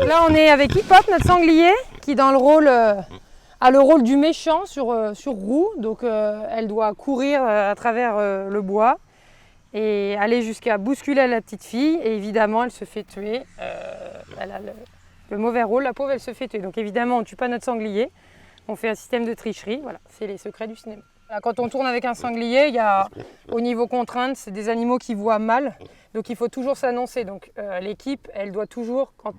Là, on est avec Hip Hop, notre sanglier, qui dans le rôle, a le rôle du méchant sur roue. Donc, elle doit courir à travers le bois et aller jusqu'à bousculer la petite fille. Et évidemment, elle se fait tuer. Elle a le mauvais rôle, la pauvre, elle se fait tuer. Donc, évidemment, on ne tue pas notre sanglier. On fait un système de tricherie. Voilà, c'est les secrets du cinéma. Quand on tourne avec un sanglier, il y a, au niveau contrainte, c'est des animaux qui voient mal. Donc, il faut toujours s'annoncer. Donc, l'équipe, elle doit toujours, quand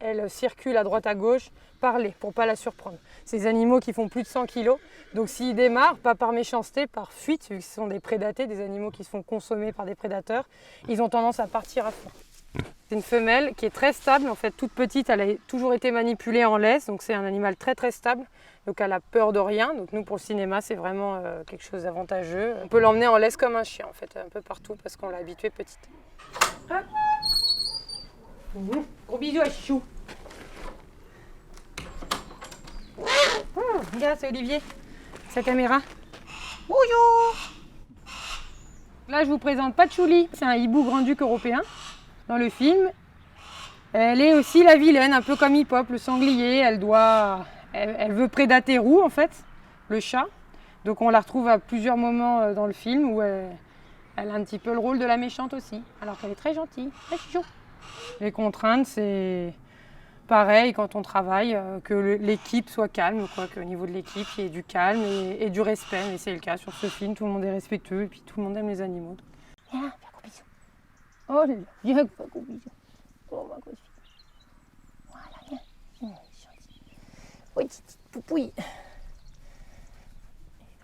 elle circule à droite à gauche, parler pour ne pas la surprendre. Ces animaux qui font plus de 100 kg, donc s'ils démarrent, pas par méchanceté, par fuite, vu que ce sont des prédatés, des animaux qui se font consommer par des prédateurs, ils ont tendance à partir à fond. C'est une femelle qui est très stable, en fait toute petite, elle a toujours été manipulée en laisse, donc c'est un animal très très stable, donc elle a peur de rien. Donc nous pour le cinéma c'est vraiment quelque chose d'avantageux. On peut l'emmener en laisse comme un chien en fait, un peu partout parce qu'on l'a habituée petite. Hop. Gros bisous à Chou. Regarde, c'est Olivier, sa caméra. Bonjour. Là, je vous présente Patchouli, c'est un hibou grand-duc européen. Dans le film, elle est aussi la vilaine, un peu comme Hip Hop, le sanglier. Elle veut prédater Roux, en fait, le chat. Donc on la retrouve à plusieurs moments dans le film où elle a un petit peu le rôle de la méchante aussi, alors qu'elle est très gentille, très chou. Les contraintes, c'est pareil quand on travaille, que l'équipe soit calme, quoi, qu'au niveau de l'équipe, il y ait du calme et du respect. Mais c'est le cas sur ce film, tout le monde est respectueux et puis tout le monde aime les animaux. Viens, fais un gros bisou. Oh là là, viens, fais un gros bisou. Oh ma grosse fille. Voilà, viens. Viens, gentil. Oui, petite poupouille.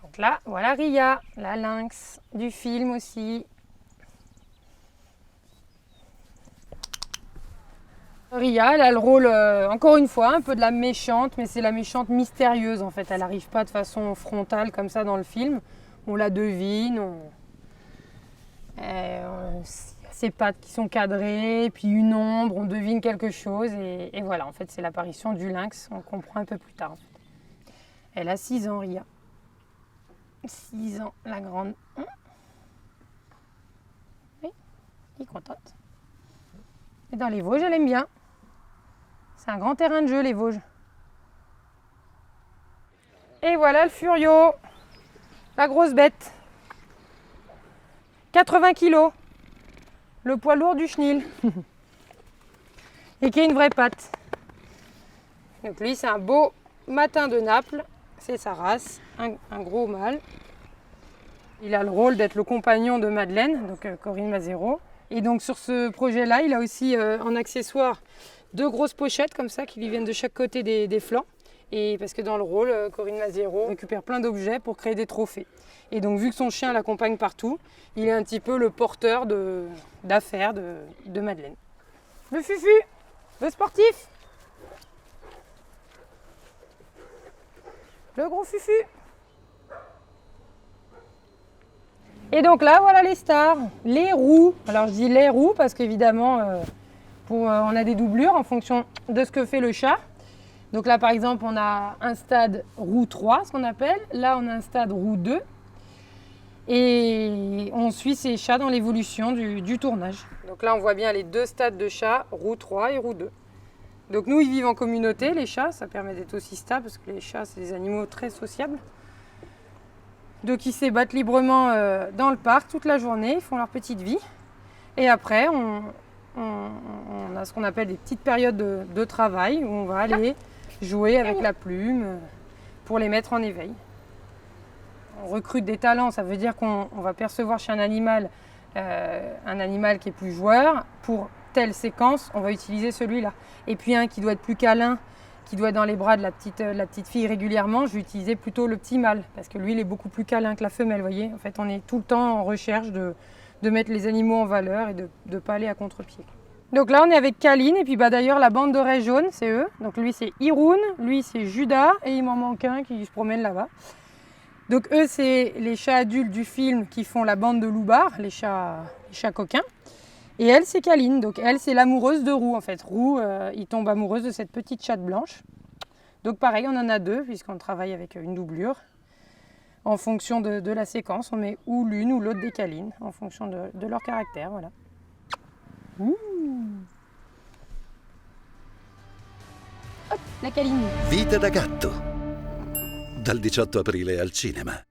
Donc là, voilà Ria, la lynx du film aussi. Ria, elle a le rôle, encore une fois, un peu de la méchante, mais c'est la méchante mystérieuse en fait. Elle n'arrive pas de façon frontale comme ça dans le film. On la devine, ses pattes qui sont cadrées, puis une ombre, on devine quelque chose. Et voilà, en fait, c'est l'apparition du lynx, on comprend un peu plus tard. En fait. Elle a 6 ans, Ria. 6 ans, la grande. Oui, elle est contente. Et dans les Vosges, elle aime bien. C'est un grand terrain de jeu, les Vosges. Et voilà le Furio, la grosse bête. 80 kg, le poids lourd du chenil. Et qui a une vraie patte. Donc lui, c'est un beau matin de Naples. C'est sa race, un gros mâle. Il a le rôle d'être le compagnon de Madeleine, donc Corinne Mazero. Et donc sur ce projet-là, il a aussi en accessoire 2 grosses pochettes comme ça qui lui viennent de chaque côté des flancs. Et parce que dans le rôle, Corinne Mazero récupère plein d'objets pour créer des trophées. Et donc vu que son chien l'accompagne partout, il est un petit peu le porteur d'affaires de Madeleine. Le Fufu, le sportif. Le gros Fufu. Et donc là, voilà les stars, les roux. Alors je dis les roux parce qu'évidemment, on a des doublures en fonction de ce que fait le chat. Donc là, par exemple, on a un stade roux 3, ce qu'on appelle. Là, on a un stade roux 2. Et on suit ces chats dans l'évolution du tournage. Donc là, on voit bien les 2 stades de chats, roux 3 et roux 2. Donc nous, ils vivent en communauté, les chats. Ça permet d'être aussi stable parce que les chats, c'est des animaux très sociables. Donc ils s'ébattent librement dans le parc toute la journée, ils font leur petite vie. Et après, on a ce qu'on appelle des petites périodes de travail où on va aller jouer avec la plume pour les mettre en éveil. On recrute des talents, ça veut dire qu'on va percevoir chez un animal qui est plus joueur. Pour telle séquence, on va utiliser celui-là. Et puis un qui doit être plus câlin, qui doit être dans les bras de la petite fille régulièrement, je vais utiliser plutôt le petit mâle, parce que lui, il est beaucoup plus câlin que la femelle, vous voyez. En fait, on est tout le temps en recherche de mettre les animaux en valeur et de ne pas aller à contre-pied. Donc là, on est avec Kaline, et puis d'ailleurs, la bande d'oreilles jaunes, c'est eux. Donc lui, c'est Iroun, lui, c'est Judas, et il m'en manque un qui se promène là-bas. Donc eux, c'est les chats adultes du film qui font la bande de Loubar, les chats coquins. Et elle, c'est Kaline. Donc elle, c'est l'amoureuse de Roux, en fait. Roux, il tombe amoureuse de cette petite chatte blanche. Donc pareil, on en a 2, puisqu'on travaille avec une doublure. En fonction de la séquence, on met ou l'une ou l'autre des Kalines, en fonction de leur caractère, voilà. hop, la câline. Vita da gatto. Dal 18 aprile al cinema.